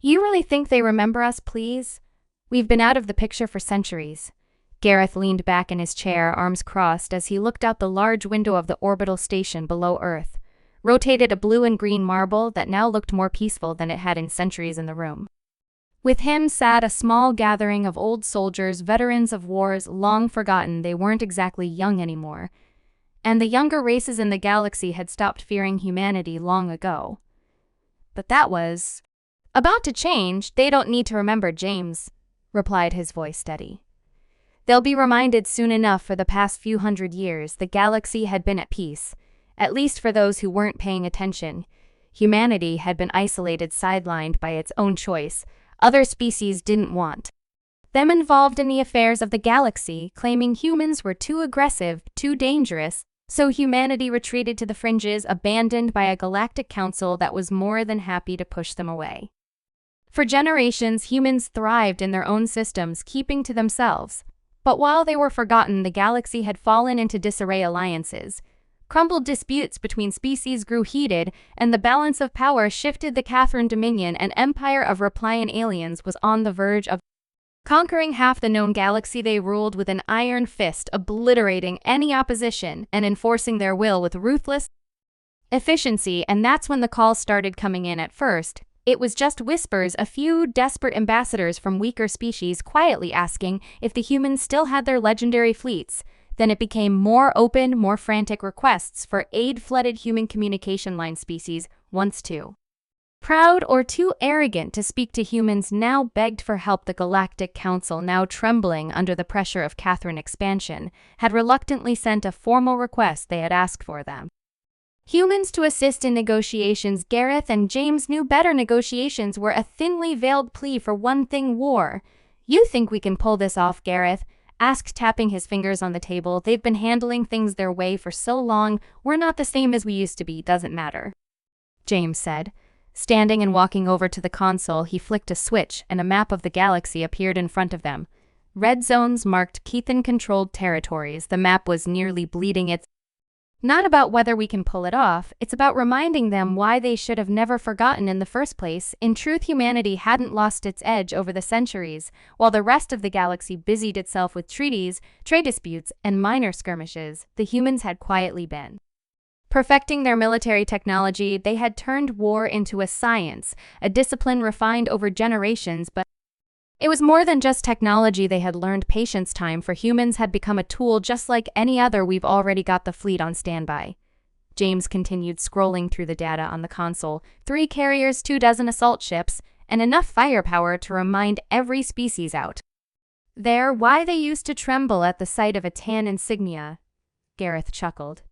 You really think they remember us, please? We've been out of the picture for centuries. Gareth leaned back in his chair, arms crossed, as he looked out the large window of the orbital station below Earth, rotated a blue and green marble that now looked more peaceful than it had in centuries in the room. With him sat a small gathering of old soldiers, veterans of wars long forgotten. They weren't exactly young anymore, and the younger races in the galaxy had stopped fearing humanity long ago. But that was about to change. They don't need to remember James, replied his voice steady. They'll be reminded soon enough. For the past few hundred years, the galaxy had been at peace, at least for those who weren't paying attention. Humanity had been isolated, sidelined by its own choice. Other species didn't want them involved in the affairs of the galaxy, claiming humans were too aggressive, too dangerous, so humanity retreated to the fringes, abandoned by a galactic council that was more than happy to push them away. For generations, humans thrived in their own systems, keeping to themselves. But while they were forgotten, the galaxy had fallen into disarray. Alliances crumbled, disputes between species grew heated, and the balance of power shifted. The Catherine Dominion, an empire of Replian aliens, was on the verge of conquering half the known galaxy. They ruled with an iron fist, obliterating any opposition and enforcing their will with ruthless efficiency. And that's when the calls started coming in. At first, it was just whispers, a few desperate ambassadors from weaker species quietly asking if the humans still had their legendary fleets. Then it became more open, more frantic requests for aid. Flooded human communication line. Species, once too proud or too arrogant to speak to humans, now begged for help. The Galactic Council, now trembling under the pressure of Catherine expansion, had reluctantly sent a formal request. They had asked for them humans to assist in negotiations. Gareth and James knew better. Negotiations were a thinly veiled plea for one thing: war. You think we can pull this off? Gareth asked, tapping his fingers on the table. They've been handling things their way for so long. We're not the same as we used to be. Doesn't matter, James said. Standing and walking over to the console, he flicked a switch and a map of the galaxy appeared in front of them. Red zones marked Kethan-controlled territories. The map was nearly bleeding. It's not about whether we can pull it off, it's about reminding them why they should have never forgotten in the first place. In truth, humanity hadn't lost its edge over the centuries. While the rest of the galaxy busied itself with treaties, trade disputes, and minor skirmishes, the humans had quietly been perfecting their military technology. They had turned war into a science, a discipline refined over generations, but it was more than just technology. They had learned patience. Time for humans had become a tool just like any other. We've already got the fleet on standby, James continued, scrolling through the data on the console. 3 carriers, 24 assault ships, and enough firepower to remind every species out there why they used to tremble at the sight of a tan insignia. Gareth chuckled.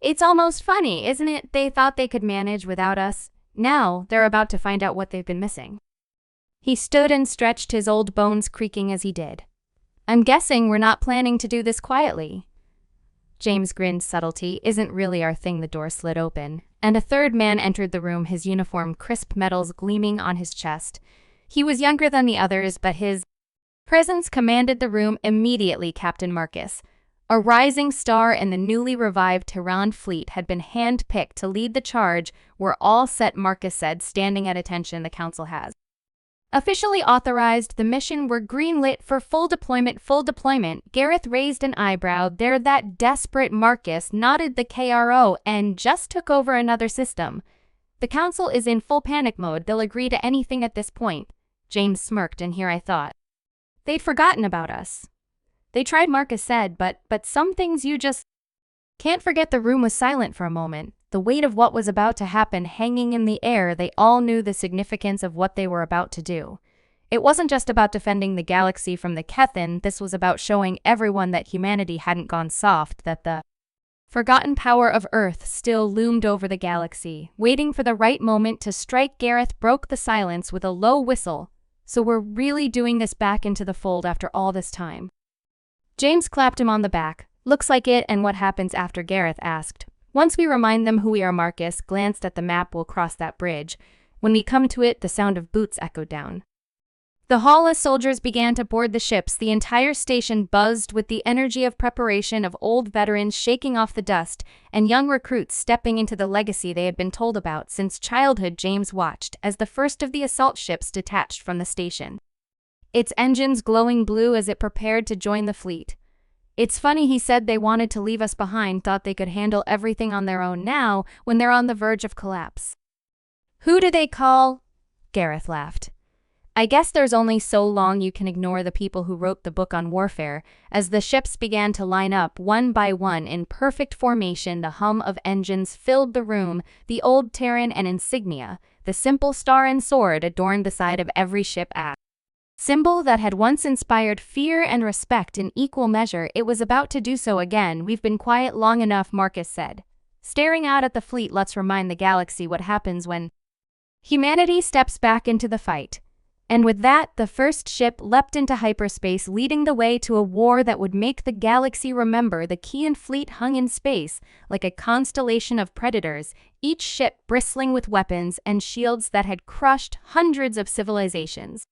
It's almost funny, isn't it? They thought they could manage without us. Now they're about to find out what they've been missing. He stood and stretched, his old bones creaking as he did. I'm guessing we're not planning to do this quietly. James grinned. Subtlety isn't really our thing. The door slid open, and a third man entered the room, his uniform crisp metals gleaming on his chest. He was younger than the others, but his presence commanded the room immediately. Captain Marcus, a rising star in the newly revived Tehran fleet, had been hand-picked to lead the charge. We're all set, Marcus said, standing at attention. The council has officially authorized the mission. We're greenlit for full deployment. Full deployment? Gareth raised an eyebrow. They're that desperate? Marcus nodded. The KRO and just took over another system. The council is in full panic mode. They'll agree to anything at this point. James smirked, and here I thought they'd forgotten about us. They tried, Marcus said, but some things you just can't forget. The room was silent for a moment, the weight of what was about to happen hanging in the air. They all knew the significance of what they were about to do. It wasn't just about defending the galaxy from the Kethan. This was about showing everyone that humanity hadn't gone soft, that the forgotten power of Earth still loomed over the galaxy, waiting for the right moment to strike. Gareth broke the silence with a low whistle. So we're really doing this? Back into the fold after all this time? James clapped him on the back. Looks like it. And what happens after? Gareth asked. Once we remind them who we are. Marcus glanced at the map. We'll cross that bridge. When we come to it, the sound of boots echoed down The Hala soldiers began to board the ships. The entire station buzzed with the energy of preparation of old veterans shaking off the dust and young recruits stepping into the legacy they had been told about since childhood. James watched as the first of the assault ships detached from the station, its engines glowing blue as it prepared to join the fleet. It's funny, he said, they wanted to leave us behind, thought they could handle everything on their own now when they're on the verge of collapse. Who do they call? Gareth laughed. I guess there's only so long you can ignore the people who wrote the book on warfare. As the ships began to line up one by one in perfect formation, the hum of engines filled the room. The old Terran and insignia, the simple star and sword, adorned the side of every ship, a symbol that had once inspired fear and respect in equal measure. It was about to do so again. We've been quiet long enough, Marcus said, staring out at the fleet. Let's remind the galaxy what happens when humanity steps back into the fight. And with that, the first ship leapt into hyperspace, leading the way to a war that would make the galaxy remember. The Kian fleet hung in space like a constellation of predators, each ship bristling with weapons and shields that had crushed hundreds of civilizations.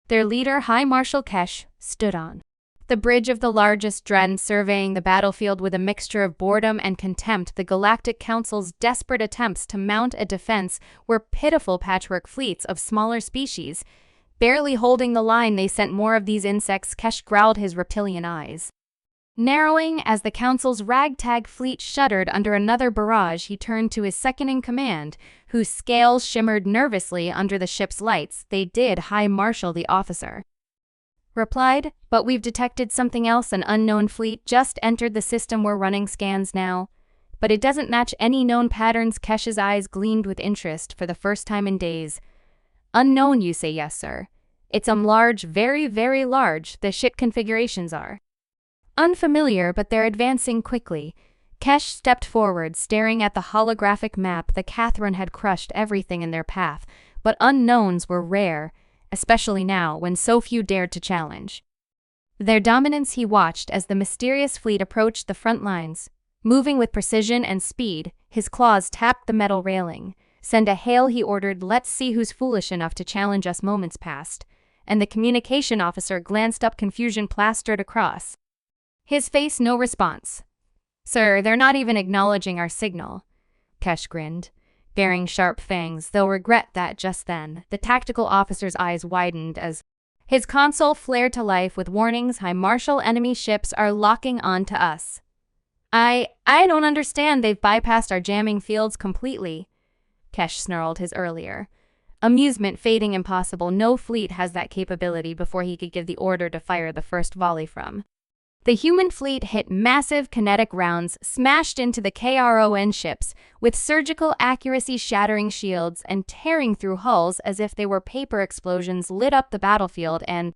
Their leader, High Marshal Kesh, stood on the bridge of the largest dread, surveying the battlefield with a mixture of boredom and contempt. The Galactic Council's desperate attempts to mount a defense were pitiful patchwork fleets of smaller species, barely holding the line. They sent more of these insects. Kesh growled, his reptilian eyes narrowing as the Council's ragtag fleet shuddered under another barrage. He turned to his second-in-command, whose scales shimmered nervously under the ship's lights. They did, High Marshal, the officer replied, but we've detected something else. An unknown fleet just entered the system. We're running scans now, but it doesn't match any known patterns. Kesh's eyes gleamed with interest for the first time in days. Unknown, you say? Yes, sir. It's large, very, very large. The ship configurations are unfamiliar, but they're advancing quickly. Kesh stepped forward, staring at the holographic map. The Catherine had crushed everything in their path, but unknowns were rare, especially now when so few dared to challenge their dominance. He watched as the mysterious fleet approached the front lines, moving with precision and speed. His claws tapped the metal railing. Send a hail, he ordered. Let's see who's foolish enough to challenge us. Moments passed, and the communication officer glanced up, confusion plastered across his face. No response. Sir, they're not even acknowledging our signal. Kesh grinned, baring sharp fangs. They'll regret that. Just then, the tactical officer's eyes widened as his console flared to life with warnings. High Marshal, enemy ships are locking on to us. I don't understand. They've bypassed our jamming fields completely. Kesh snarled, his earlier amusement fading. Impossible. No fleet has that capability. Before he could give the order to fire the first volley from the human fleet hit massive kinetic rounds, smashed into the KRON ships, with surgical accuracy shattering shields and tearing through hulls as if they were paper. Explosions lit up the battlefield, and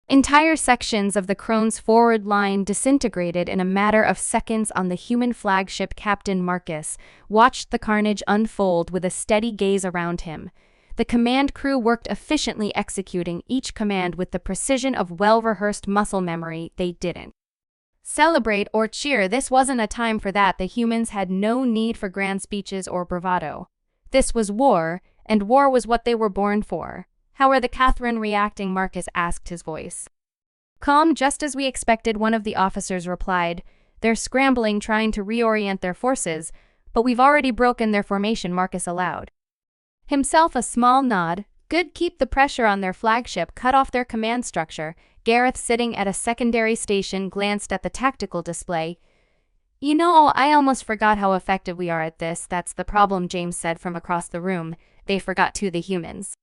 entire sections of the Krone's forward line disintegrated in a matter of seconds. On the human flagship, Captain Marcus watched the carnage unfold with a steady gaze around him. The command crew worked efficiently, executing each command with the precision of well-rehearsed muscle memory. They didn't celebrate or cheer. This wasn't a time for that. The humans had no need for grand speeches or bravado. This was war, and war was what they were born for. How are the Catherine reacting? Marcus asked, his voice calm. Just as we expected, one of the officers replied. They're scrambling, trying to reorient their forces, but we've already broken their formation. Marcus allowed himself a small nod. Good, keep the pressure on their flagship, cut off their command structure. Gareth, sitting at a secondary station, glanced at the tactical display. You know, I almost forgot how effective we are at this. That's the problem, James said from across the room. They forgot too. The humans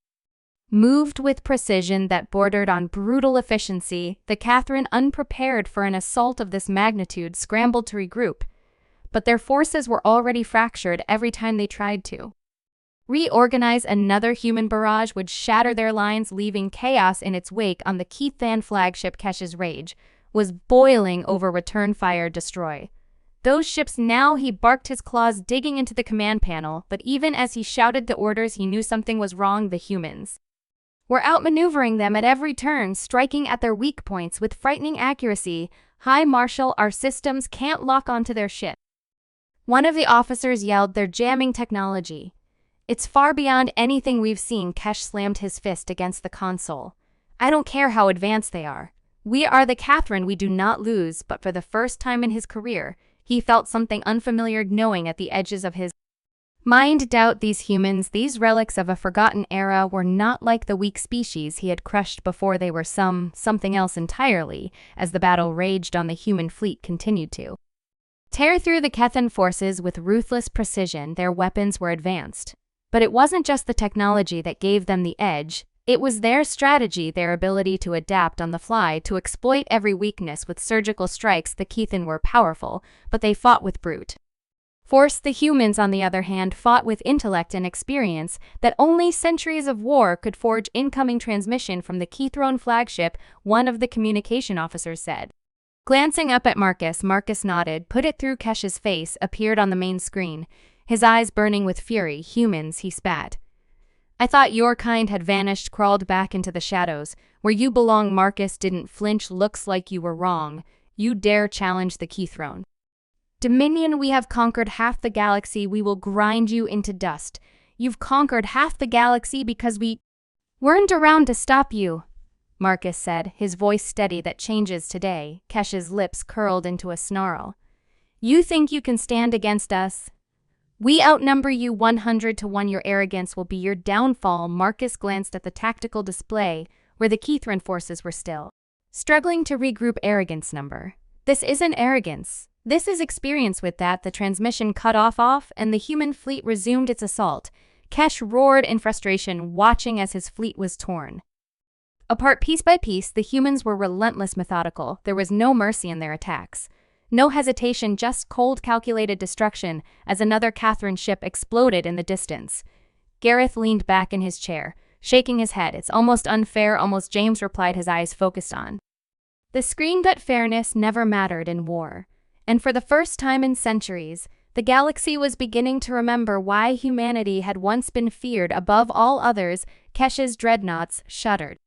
moved with precision that bordered on brutal efficiency. The Catherine, unprepared for an assault of this magnitude, scrambled to regroup, but their forces were already fractured. Every time they tried to reorganize, another human barrage would shatter their lines, leaving chaos in its wake. On the Keithan flagship, Kesh's rage was boiling over. Return fire, destroy those ships now. He barked, his claws digging into the command panel, but even as he shouted the orders, he knew something was wrong. The humans were outmaneuvering them at every turn, striking at their weak points with frightening accuracy. High Marshal, our systems can't lock onto their ship. One of the officers yelled, they're jamming technology. It's far beyond anything we've seen. Kesh slammed his fist against the console. I don't care how advanced they are. We are the Catherine we do not lose, but for the first time in his career, he felt something unfamiliar gnawing at the edges of his mind. Doubt these humans, these relics of a forgotten era, were not like the weak species he had crushed before. They were something else entirely, as the battle raged on. The human fleet continued to tear through the Kethan forces with ruthless precision. Their weapons were advanced. But it wasn't just the technology that gave them the edge. It was their strategy, their ability to adapt on the fly, to exploit every weakness with surgical strikes. The Kethan were powerful, but they fought with brute force. The humans, on the other hand, fought with intellect and experience that only centuries of war could forge. Incoming transmission from the Kethrone flagship, one of the communication officers said. Glancing up at Marcus nodded, put it through. Kesh's face appeared on the main screen, his eyes burning with fury. Humans, he spat. I thought your kind had vanished, crawled back into the shadows, where you belong. Marcus didn't flinch. Looks like you were wrong. You dare challenge the Kethrone Dominion? We have conquered half the galaxy. We will grind you into dust. You've conquered half the galaxy because we weren't around to stop you, Marcus said, his voice steady. That changes today. Kesh's lips curled into a snarl. You think you can stand against us? We outnumber you 100 to 1. Your arrogance will be your downfall. Marcus glanced at the tactical display, where the Kethrone forces were still struggling to regroup. Arrogance number. This isn't arrogance. This is experience. With that, the transmission cut off, and the human fleet resumed its assault. Kesh roared in frustration, watching as his fleet was torn apart piece by piece. The humans were relentless, methodical. There was no mercy in their attacks. No hesitation, just cold, calculated destruction as another Catherine ship exploded in the distance. Gareth leaned back in his chair, shaking his head. It's almost unfair, almost. James replied, his eyes focused on the screen. But fairness never mattered in war. And for the first time in centuries, the galaxy was beginning to remember why humanity had once been feared above all others. Kesh's dreadnoughts shuddered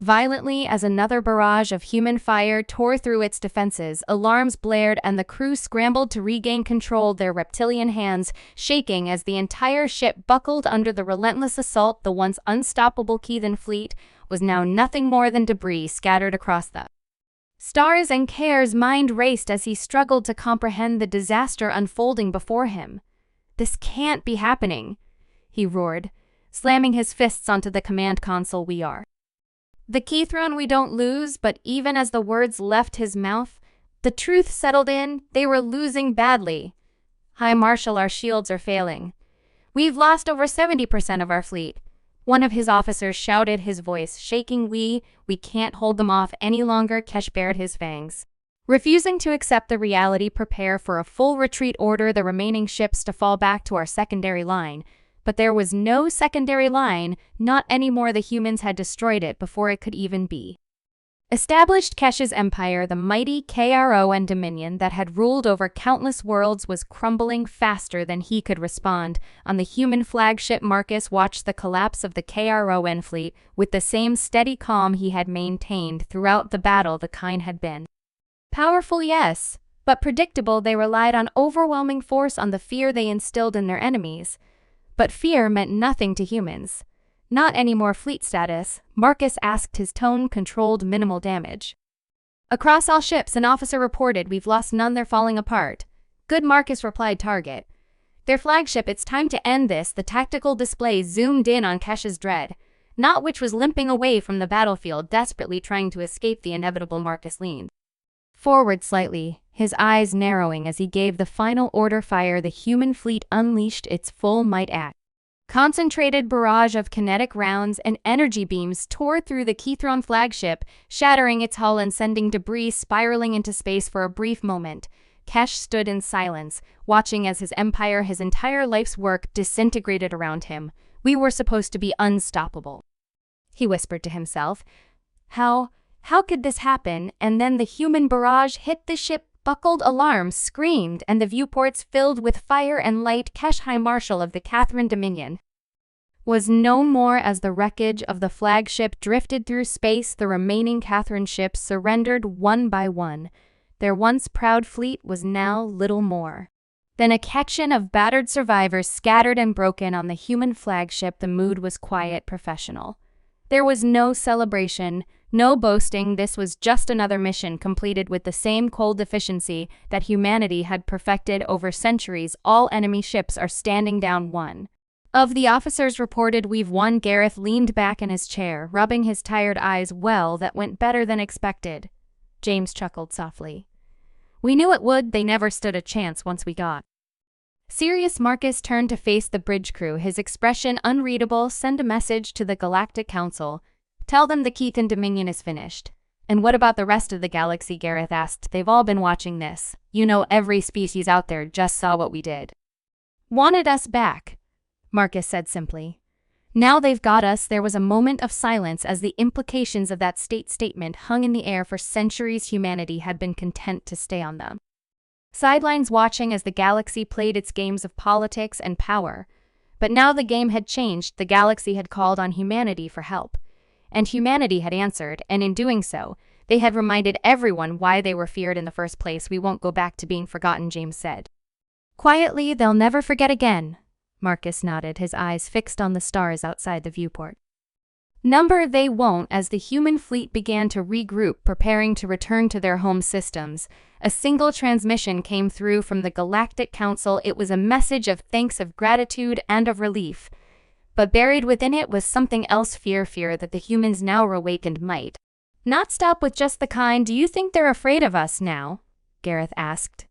violently as another barrage of human fire tore through its defenses. Alarms blared and the crew scrambled to regain control, their reptilian hands shaking as the entire ship buckled under the relentless assault. The once unstoppable Kethan fleet was now nothing more than debris scattered across the stars, and Kair's mind raced as he struggled to comprehend the disaster unfolding before him. This can't be happening, he roared, slamming his fists onto the command console. We are the Kethrone we don't lose. But even as the words left his mouth, the truth settled in. They were losing badly. High Marshal, our shields are failing. We've lost over 70% of our fleet. One of his officers shouted, his voice shaking. We can't hold them off any longer. Kesh bared his fangs, refusing to accept the reality. Prepare for a full retreat. Order the remaining ships to fall back to our secondary line. But there was no secondary line, not anymore. The humans had destroyed it before it could even be established. Kesh's empire, the mighty KRON Dominion that had ruled over countless worlds, was crumbling faster than he could respond. On the human flagship, Marcus watched the collapse of the KRON fleet with the same steady calm he had maintained throughout the battle. The kind had been powerful, yes, but predictable. They relied on overwhelming force, on the fear they instilled in their enemies. But fear meant nothing to humans. Not anymore. Fleet status, Marcus asked, his tone controlled. Minimal damage. Across all ships, an officer reported. We've lost none. They're falling apart. Good, Marcus replied. Target their flagship. It's time to end this. The tactical display zoomed in on Kesh's dread, not which was limping away from the battlefield, desperately trying to escape the inevitable. Marcus leaned forward slightly, his eyes narrowing as he gave the final order. Fire. The human fleet unleashed its full might. At concentrated barrage of kinetic rounds and energy beams tore through the Kethrone flagship, shattering its hull and sending debris spiraling into space. For a brief moment, Kesh stood in silence, watching as his empire, his entire life's work, disintegrated around him. We were supposed to be unstoppable, he whispered to himself. How could this happen? And then the human barrage hit the ship. Buckled alarms screamed, and the viewports filled with fire and light. Kesh, High Marshal of the Catherine Dominion, was no more as the wreckage of the flagship drifted through space. The remaining Catherine ships surrendered one by one. Their once proud fleet was now little more than a collection of battered survivors scattered and broken on the human flagship. The mood was quiet, professional. There was no celebration, no boasting. This was just another mission completed with the same cold efficiency that humanity had perfected over centuries. All enemy ships are standing down. One of the officers reported, "We've won." Gareth leaned back in his chair, rubbing his tired eyes. "Well, that went better than expected." James chuckled softly. "We knew it would. They never stood a chance once we got." Serious Marcus turned to face the bridge crew, his expression unreadable. "Send a message to the Galactic Council. Tell them the Keithan Dominion is finished." "And what about the rest of the galaxy?" Gareth asked. "They've all been watching this. You know, every species out there just saw what we did. Wanted us back," Marcus said simply. "Now they've got us." There was a moment of silence as the implications of that statement hung in the air. For centuries, humanity had been content to stay on the sidelines, watching as the galaxy played its games of politics and power. But now the game had changed. The galaxy had called on humanity for help, and humanity had answered, and in doing so, they had reminded everyone why they were feared in the first place. "We won't go back to being forgotten," James said quietly. "They'll never forget again." Marcus nodded, his eyes fixed on the stars outside the viewport. They won't." As the human fleet began to regroup, preparing to return to their home systems, a single transmission came through from the Galactic Council. It was a message of thanks, of gratitude, and of relief. But buried within it was something else, fear that the humans now awakened might not stop with just the kind. "Do you think they're afraid of us now?" Gareth asked,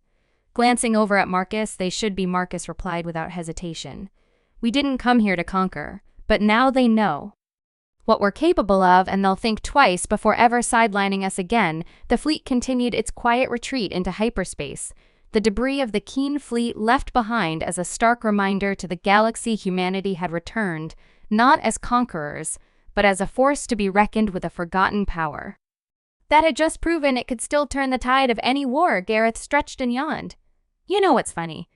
glancing over at Marcus. "They should be," Marcus replied without hesitation. "We didn't come here to conquer, but now they know what we're capable of, and they'll think twice before ever sidelining us again." The fleet continued its quiet retreat into hyperspace, the debris of the Keen fleet left behind as a stark reminder to the galaxy humanity had returned, not as conquerors, but as a force to be reckoned with, a forgotten power that had just proven it could still turn the tide of any war. Gareth stretched and yawned. "You know what's funny?"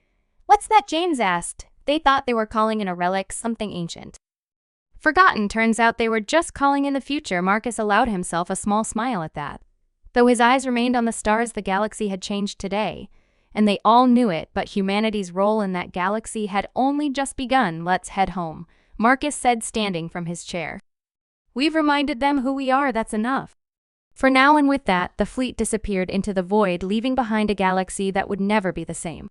"What's that?" James asked. "They thought they were calling in a relic, something ancient forgotten. Turns out they were just calling in the future." Marcus allowed himself a small smile at that. Though his eyes remained on the stars, the galaxy had changed today, and they all knew it, but humanity's role in that galaxy had only just begun. "Let's head home," Marcus said, standing from his chair. "We've reminded them who we are, that's enough for now." And with that, the fleet disappeared into the void, leaving behind a galaxy that would never be the same.